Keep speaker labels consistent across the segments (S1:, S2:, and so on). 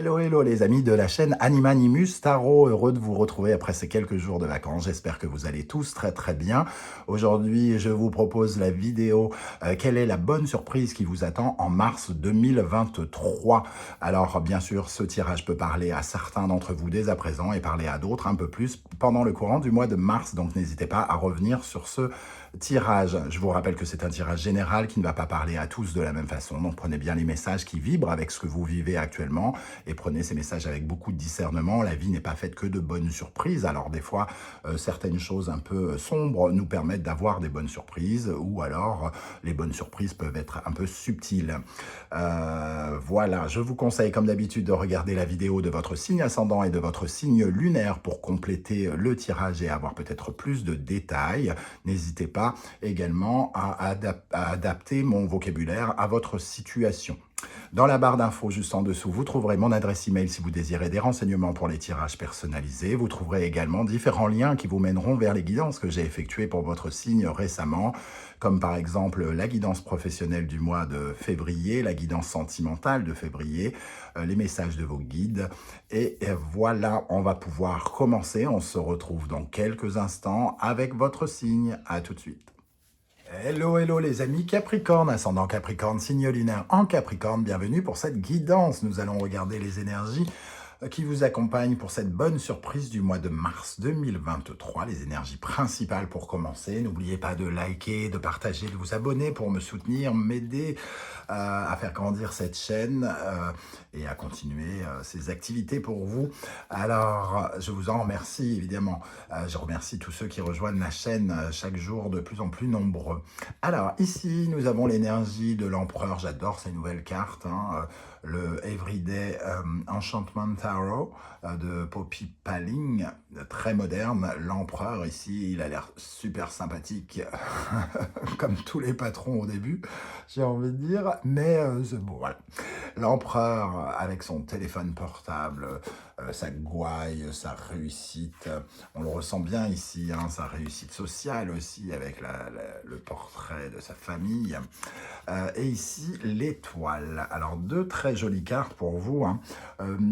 S1: Hello, hello les amis de la chaîne Animanimus Tarot, heureux de vous retrouver après ces quelques jours de vacances. J'espère que vous allez tous très bien. Aujourd'hui, je vous propose la vidéo quelle est la bonne surprise qui vous attend en mars 2023. Alors bien sûr, ce tirage peut parler à certains d'entre vous dès à présent et parler à d'autres un peu plus pendant le courant du mois de mars. Donc n'hésitez pas à revenir sur ce tirage. Je vous rappelle que c'est un tirage général qui ne va pas parler à tous de la même façon. Donc prenez bien les messages qui vibrent avec ce que vous vivez actuellement et prenez ces messages avec beaucoup de discernement. La vie n'est pas faite que de bonnes surprises. Alors des fois, certaines choses un peu sombres nous permettent d'avoir des bonnes surprises ou alors les bonnes surprises peuvent être un peu subtiles. Voilà, je vous conseille comme d'habitude de regarder la vidéo de votre signe ascendant et de votre signe lunaire pour compléter le tirage et avoir peut-être plus de détails. N'hésitez pas également à adapter mon vocabulaire à votre situation. Dans la barre d'infos juste en dessous, vous trouverez mon adresse email si vous désirez des renseignements pour les tirages personnalisés. Vous trouverez également différents liens qui vous mèneront vers les guidances que j'ai effectuées pour votre signe récemment, comme par exemple la guidance professionnelle du mois de février, la guidance sentimentale de février, les messages de vos guides. Et voilà, on va pouvoir commencer. On se retrouve dans quelques instants avec votre signe. À tout de suite. Hello, hello les amis Capricorne, ascendant Capricorne, signe lunaire en Capricorne, bienvenue pour cette guidance. Nous allons regarder les énergies qui vous accompagnent pour cette bonne surprise du mois de mars 2023. Les énergies principales pour commencer. N'oubliez pas de liker, de partager, de vous abonner pour me soutenir, m'aider à faire grandir cette chaîne et à continuer ces activités pour vous. Alors, je vous en remercie évidemment. Je remercie tous ceux qui rejoignent la chaîne chaque jour de plus en plus nombreux. Alors, ici, nous avons l'énergie de l'empereur. J'adore ces nouvelles cartes. Le Everyday Enchantment Tarot de Poppy Paling, très moderne. L'empereur ici, il a l'air super sympathique, comme tous les patrons au début, j'ai envie de dire, mais c'est bon, voilà. L'empereur avec son téléphone portable, sa gouaille, sa réussite, on le ressent bien ici, hein, sa réussite sociale aussi avec le portrait de sa famille. Et ici, l'étoile. Alors, deux très jolies cartes pour vous. Hein.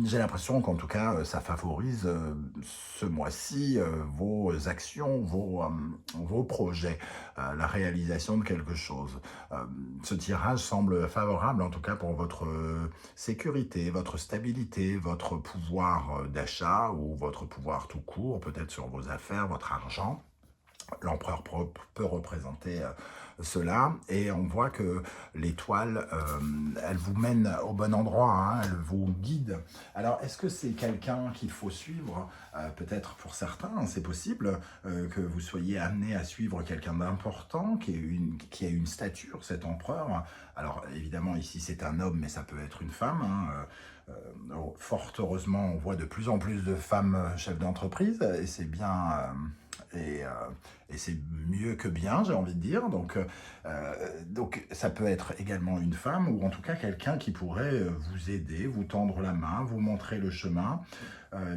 S1: J'ai l'impression qu'en tout cas, ça favorise ce mois-ci vos actions, vos projets, la réalisation de quelque chose. Ce tirage semble favorable, en tout cas, pour votre sécurité, votre stabilité, votre pouvoir d'achat ou votre pouvoir tout court, peut-être sur vos affaires, votre argent. L'empereur peut représenter cela et on voit que l'étoile, elle vous mène au bon endroit, hein, elle vous guide. Alors, est-ce que c'est quelqu'un qu'il faut suivre? Peut-être pour certains, c'est possible que vous soyez amené à suivre quelqu'un d'important qui a une stature, cet empereur. Alors, évidemment, ici, c'est un homme, mais ça peut être une femme, hein. Fort heureusement, on voit de plus en plus de femmes chefs d'entreprise et c'est bien... Et c'est mieux que bien, j'ai envie de dire. Donc, ça peut être également une femme ou en tout cas quelqu'un qui pourrait vous aider, vous tendre la main, vous montrer le chemin.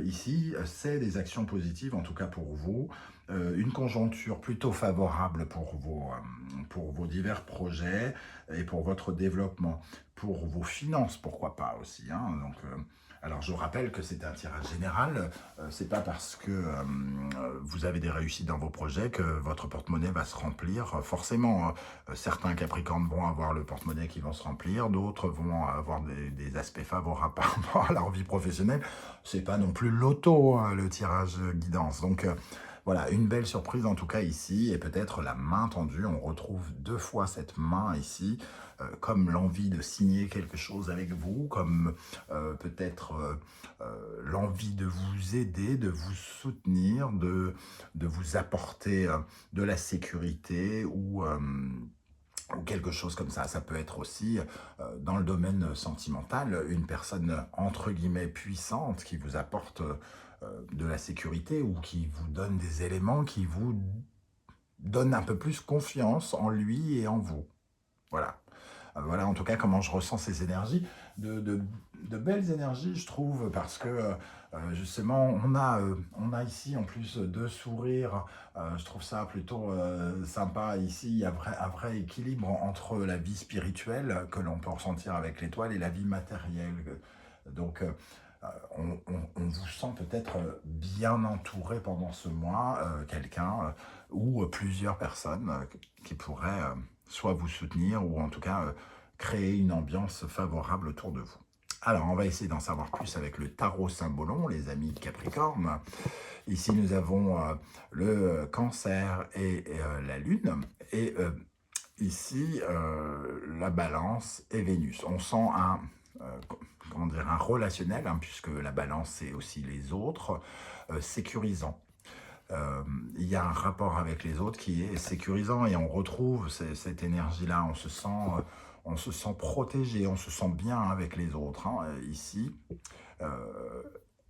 S1: Ici, c'est des actions positives, en tout cas pour vous. Une conjoncture plutôt favorable pour vos divers projets et pour votre développement, pour vos finances, pourquoi pas aussi. Hein. Donc, alors, je vous rappelle que c'est un tirage général. C'est pas parce que vous avez des réussites dans vos projets que votre porte-monnaie va se remplir. Forcément, certains Capricornes vont avoir le porte-monnaie qui va se remplir, d'autres vont avoir des aspects favorables par rapport à leur vie professionnelle. C'est pas non plus l'auto, hein, le tirage guidance. Donc, voilà, une belle surprise en tout cas ici, et peut-être la main tendue. On retrouve deux fois cette main ici, comme l'envie de signer quelque chose avec vous, comme peut-être l'envie de vous aider, de vous soutenir, de vous apporter de la sécurité ou quelque chose comme ça. Ça peut être aussi, dans le domaine sentimental, une personne entre guillemets puissante qui vous apporte de la sécurité ou qui vous donne des éléments qui vous donnent un peu plus confiance en lui et en vous. Voilà. Voilà en tout cas comment je ressens ces énergies, de belles énergies je trouve, parce que justement on a ici en plus deux sourires, je trouve ça plutôt sympa. Ici il y a un vrai équilibre entre la vie spirituelle que l'on peut ressentir avec l'étoile et la vie matérielle. Donc on vous sent peut-être bien entouré pendant ce mois, quelqu'un ou plusieurs personnes qui pourraient soit vous soutenir ou en tout cas créer une ambiance favorable autour de vous. Alors, on va essayer d'en savoir plus avec le tarot symbolon, les amis Capricorne. Ici, nous avons le cancer et la lune. Et ici, la balance et Vénus. On sent euh, comment dire, un relationnel, hein, puisque la balance, c'est aussi les autres, sécurisant. Il y a un rapport avec les autres qui est sécurisant et on retrouve cette énergie-là. On se sent protégé, on se sent bien avec les autres. Hein. Ici,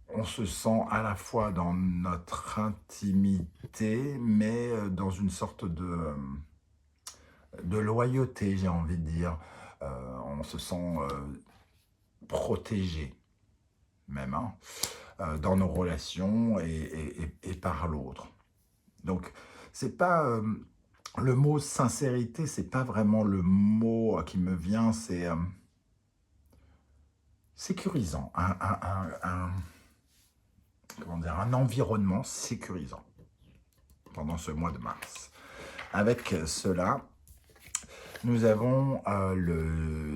S1: on se sent à la fois dans notre intimité, mais dans une sorte de loyauté, j'ai envie de dire. On se sent protégé, même, hein, dans nos relations et par l'autre. Donc, c'est pas le mot sincérité, c'est pas vraiment le mot qui me vient, c'est sécurisant, comment dire, un environnement sécurisant pendant ce mois de mars. Avec cela, nous avons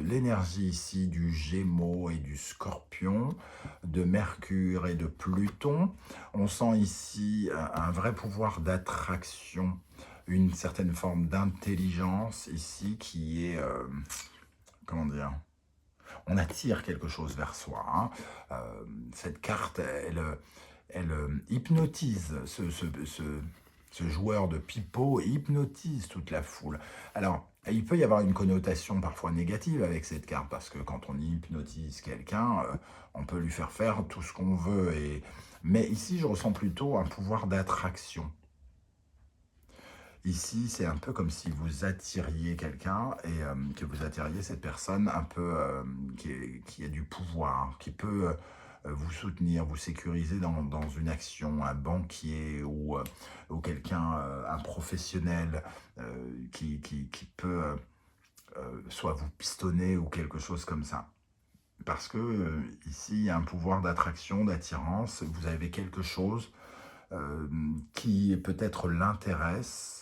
S1: l'énergie ici du Gémeaux et du Scorpion, de Mercure et de Pluton. On sent ici un vrai pouvoir d'attraction, une certaine forme d'intelligence ici qui est, comment dire, on attire quelque chose vers soi. Hein. Cette carte, elle hypnotise ce joueur de pipeau, hypnotise toute la foule. Alors, il peut y avoir une connotation parfois négative avec cette carte, parce que quand on hypnotise quelqu'un, on peut lui faire tout ce qu'on veut. Mais ici, je ressens plutôt un pouvoir d'attraction. Ici, c'est un peu comme si vous attiriez quelqu'un et que vous attiriez cette personne un peu qui a du pouvoir, qui peut vous soutenir, vous sécuriser dans une action, un banquier ou quelqu'un, un professionnel qui peut soit vous pistonner ou quelque chose comme ça. Parce que ici, il y a un pouvoir d'attraction, d'attirance, vous avez quelque chose qui peut-être l'intéresse.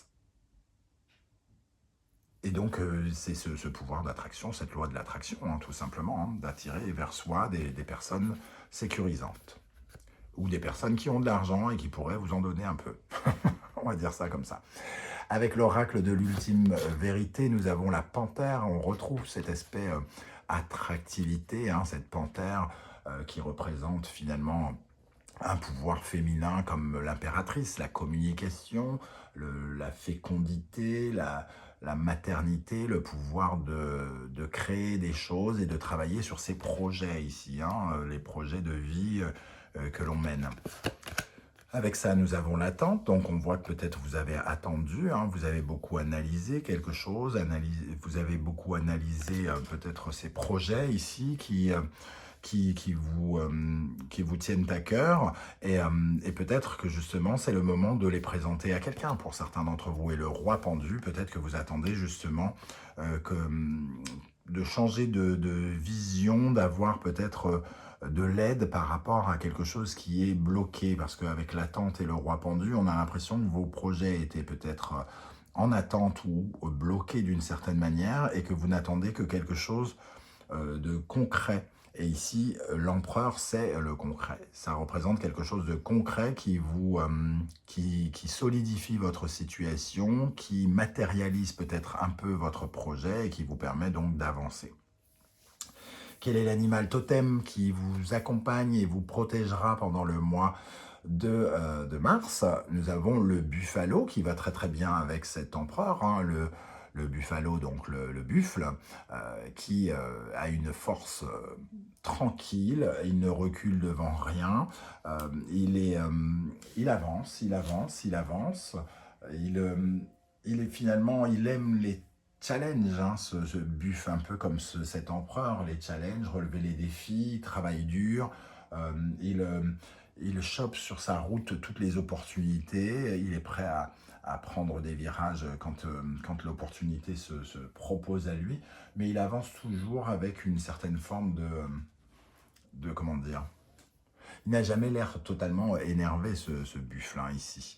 S1: Et donc, c'est ce pouvoir d'attraction, cette loi de l'attraction, hein, tout simplement, hein, d'attirer vers soi des personnes sécurisantes. Ou des personnes qui ont de l'argent et qui pourraient vous en donner un peu. On va dire ça comme ça. Avec l'oracle de l'ultime vérité, nous avons la panthère. On retrouve cet aspect attractivité, hein, cette panthère qui représente finalement un pouvoir féminin comme l'impératrice, la communication, la fécondité, la maternité, le pouvoir de créer des choses et de travailler sur ses projets ici, hein, les projets de vie que l'on mène. Avec ça, nous avons l'attente, donc on voit que peut-être vous avez attendu, hein, vous avez beaucoup analysé quelque chose, vous avez beaucoup analysé peut-être ces projets ici qui vous tiennent à cœur et peut-être que justement c'est le moment de les présenter à quelqu'un pour certains d'entre vous. Et le roi pendu, peut-être que vous attendez justement de changer de vision, d'avoir peut-être de l'aide par rapport à quelque chose qui est bloqué, parce qu'avec l'attente et le roi pendu, on a l'impression que vos projets étaient peut-être en attente ou bloqués d'une certaine manière et que vous n'attendez que quelque chose de concret. Et ici, l'empereur, c'est le concret. Ça représente quelque chose de concret qui solidifie votre situation, qui matérialise peut-être un peu votre projet et qui vous permet donc d'avancer. Quel est l'animal totem qui vous accompagne et vous protégera pendant le mois de mars? Nous avons le buffalo qui va très très bien avec cet empereur, hein, le buffalo, donc le buffle, qui a une force tranquille, il ne recule devant rien, il avance, il avance, il avance, il aime les challenge, hein, ce buff un peu comme cet empereur, les challenges, relever les défis, travail dur, euh, il, euh, il chope sur sa route toutes les opportunités, il est prêt à prendre des virages quand l'opportunité se propose à lui, mais il avance toujours avec une certaine forme comment dire, Il n'a jamais l'air totalement énervé, ce buffle, hein, ici.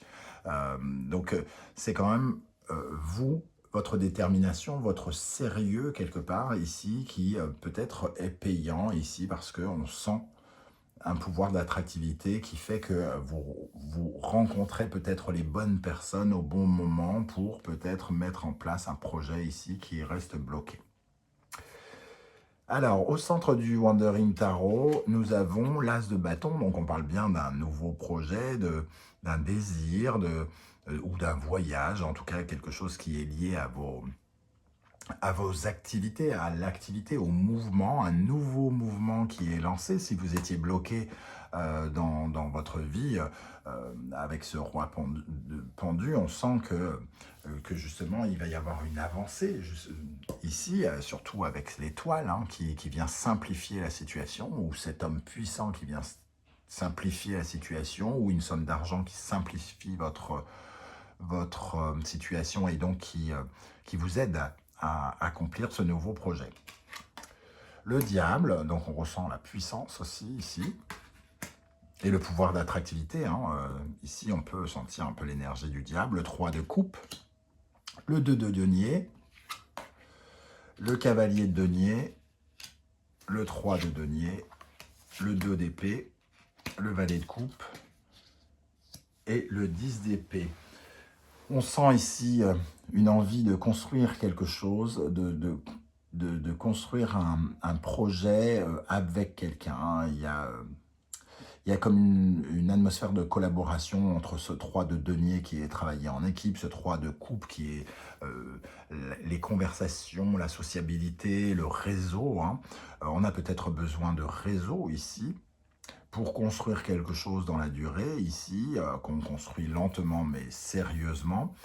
S1: Donc, c'est quand même vous, votre détermination, votre sérieux, quelque part, ici, qui peut-être est payant, ici, parce qu'on sent un pouvoir d'attractivité qui fait que vous rencontrez peut-être les bonnes personnes au bon moment pour peut-être mettre en place un projet ici qui reste bloqué. Alors, au centre du Wandering Tarot, nous avons l'As de bâton, donc on parle bien d'un nouveau projet, d'un désir, ou d'un voyage, en tout cas quelque chose qui est lié à vos activités, à l'activité, au mouvement, un nouveau mouvement qui est lancé. Si vous étiez bloqué dans votre vie avec ce roi pendu, on sent que justement il va y avoir une avancée ici, surtout avec l'étoile hein, qui vient simplifier la situation, ou cet homme puissant qui vient simplifier la situation, ou une somme d'argent qui simplifie votre situation et donc qui vous aide à accomplir ce nouveau projet. Le diable, donc on ressent la puissance aussi ici, et le pouvoir d'attractivité. Hein, ici, on peut sentir un peu l'énergie du diable. Le 3 de coupe, le 2 de denier, le cavalier de denier, le 3 de denier, le 2 d'épée, le valet de coupe et le 10 d'épée. On sent ici une envie de construire quelque chose, de construire un projet avec quelqu'un. Il y a comme une atmosphère de collaboration entre ce 3 de denier qui est travaillé en équipe, ce 3 de coupe qui est les conversations, la sociabilité, le réseau. Hein. On a peut-être besoin de réseau ici pour construire quelque chose dans la durée ici, qu'on construit lentement mais sérieusement,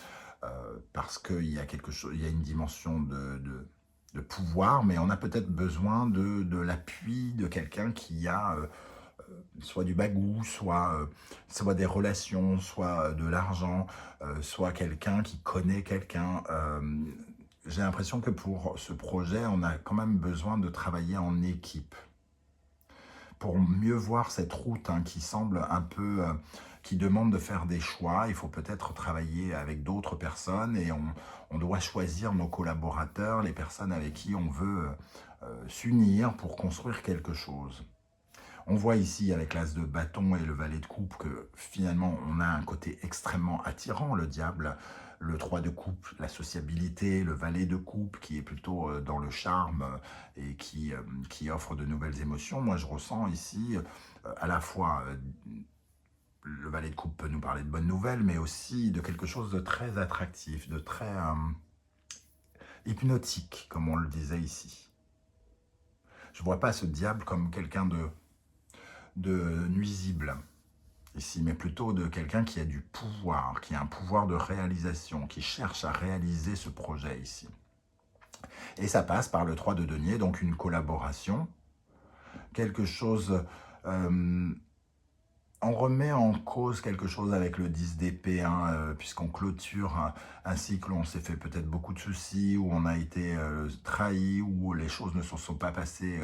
S1: parce qu'il y a quelque chose, il y a une dimension de pouvoir, mais on a peut-être besoin de l'appui de quelqu'un qui a soit du bagou, soit des relations, soit de l'argent, soit quelqu'un qui connaît quelqu'un. J'ai l'impression que pour ce projet, on a quand même besoin de travailler en équipe pour mieux voir cette route hein, qui semble un peu, qui demande de faire des choix. Il faut peut-être travailler avec d'autres personnes et on doit choisir nos collaborateurs, les personnes avec qui on veut s'unir pour construire quelque chose. On voit ici avec l'as de bâton et le valet de coupe que finalement on a un côté extrêmement attirant, le diable. Le 3 de coupe, la sociabilité, le valet de coupe qui est plutôt dans le charme et qui offre de nouvelles émotions. Moi je ressens ici à la fois le valet de coupe peut nous parler de bonnes nouvelles, mais aussi de quelque chose de très attractif, de très hypnotique, comme on le disait ici. Je ne vois pas ce diable comme quelqu'un de nuisible ici, mais plutôt de quelqu'un qui a du pouvoir, qui a un pouvoir de réalisation, qui cherche à réaliser ce projet ici. Et ça passe par le 3 de denier, donc une collaboration, quelque chose... on remet en cause quelque chose avec le 10 d'épée, hein, puisqu'on clôture un cycle où on s'est fait peut-être beaucoup de soucis, où on a été trahi, où les choses ne se sont pas passées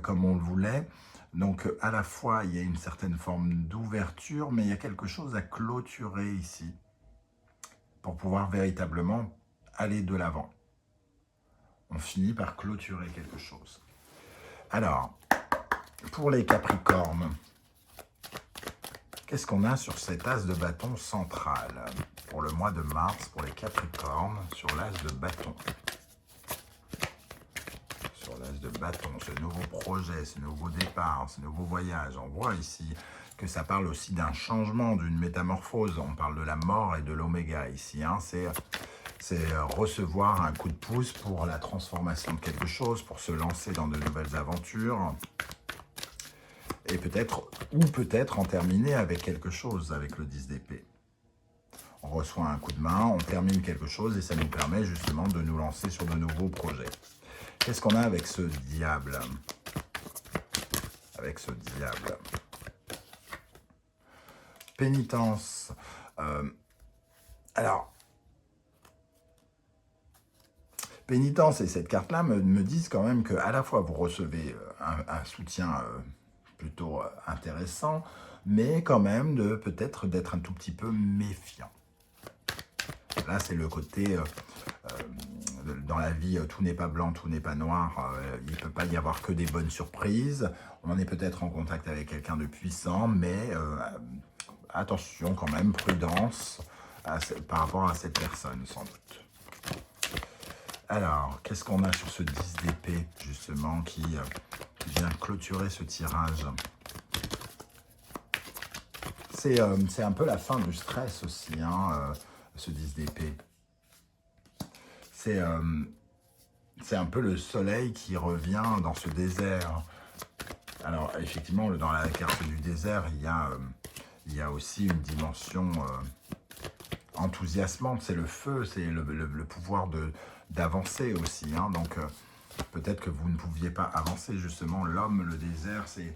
S1: comme on le voulait. Donc à la fois, il y a une certaine forme d'ouverture, mais il y a quelque chose à clôturer ici, pour pouvoir véritablement aller de l'avant. On finit par clôturer quelque chose. Alors, pour les Capricornes, qu'est-ce qu'on a sur cet as de bâton central pour le mois de mars, pour les Capricornes, sur l'as de bâton? Sur l'as de bâton, ce nouveau projet, ce nouveau départ, ce nouveau voyage. On voit ici que ça parle aussi d'un changement, d'une métamorphose. On parle de la mort et de l'oméga ici. Hein. C'est recevoir un coup de pouce pour la transformation de quelque chose, pour se lancer dans de nouvelles aventures. Et peut-être en terminer avec quelque chose, avec le 10 d'épée. On reçoit un coup de main, on termine quelque chose et ça nous permet justement de nous lancer sur de nouveaux projets. Qu'est-ce qu'on a avec ce diable? Avec ce diable. Pénitence. Alors, pénitence et cette carte-là me disent quand même qu'à la fois vous recevez un soutien plutôt intéressant, mais quand même peut-être d'être un tout petit peu méfiant. Là, c'est le côté, dans la vie, tout n'est pas blanc, tout n'est pas noir, il ne peut pas y avoir que des bonnes surprises. On est peut-être en contact avec quelqu'un de puissant, mais attention quand même, prudence par rapport à cette personne, sans doute. Alors, qu'est-ce qu'on a sur ce 10 d'épée, justement, qui vient clôturer ce tirage? C'est un peu la fin du stress aussi, hein, ce 10 d'épée. C'est un peu le soleil qui revient dans ce désert. Alors, effectivement, dans la carte du désert, il y a aussi une dimension enthousiasmante. C'est le feu, c'est le pouvoir d'avancer aussi. Hein. Donc, peut-être que vous ne pouviez pas avancer. Justement, l'homme, le désert, c'est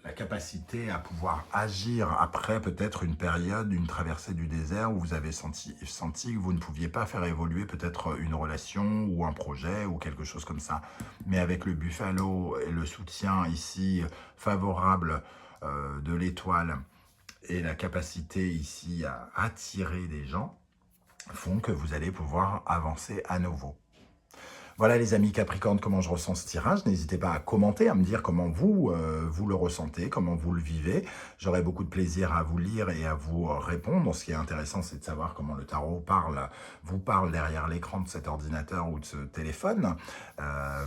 S1: la capacité à pouvoir agir après peut-être une période, une traversée du désert où vous avez senti que vous ne pouviez pas faire évoluer peut-être une relation ou un projet ou quelque chose comme ça. Mais avec le buffalo et le soutien ici favorable de l'étoile et la capacité ici à attirer des gens font que vous allez pouvoir avancer à nouveau. Voilà les amis Capricorne, comment je ressens ce tirage. N'hésitez pas à commenter, à me dire comment vous le ressentez, comment vous le vivez. J'aurai beaucoup de plaisir à vous lire et à vous répondre. Ce qui est intéressant, c'est de savoir comment le tarot vous parle derrière l'écran de cet ordinateur ou de ce téléphone.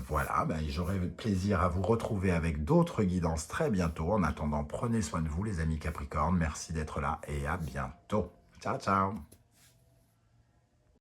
S1: Voilà, j'aurai plaisir à vous retrouver avec d'autres guidances très bientôt. En attendant, prenez soin de vous les amis Capricorne. Merci d'être là et à bientôt. Ciao, ciao.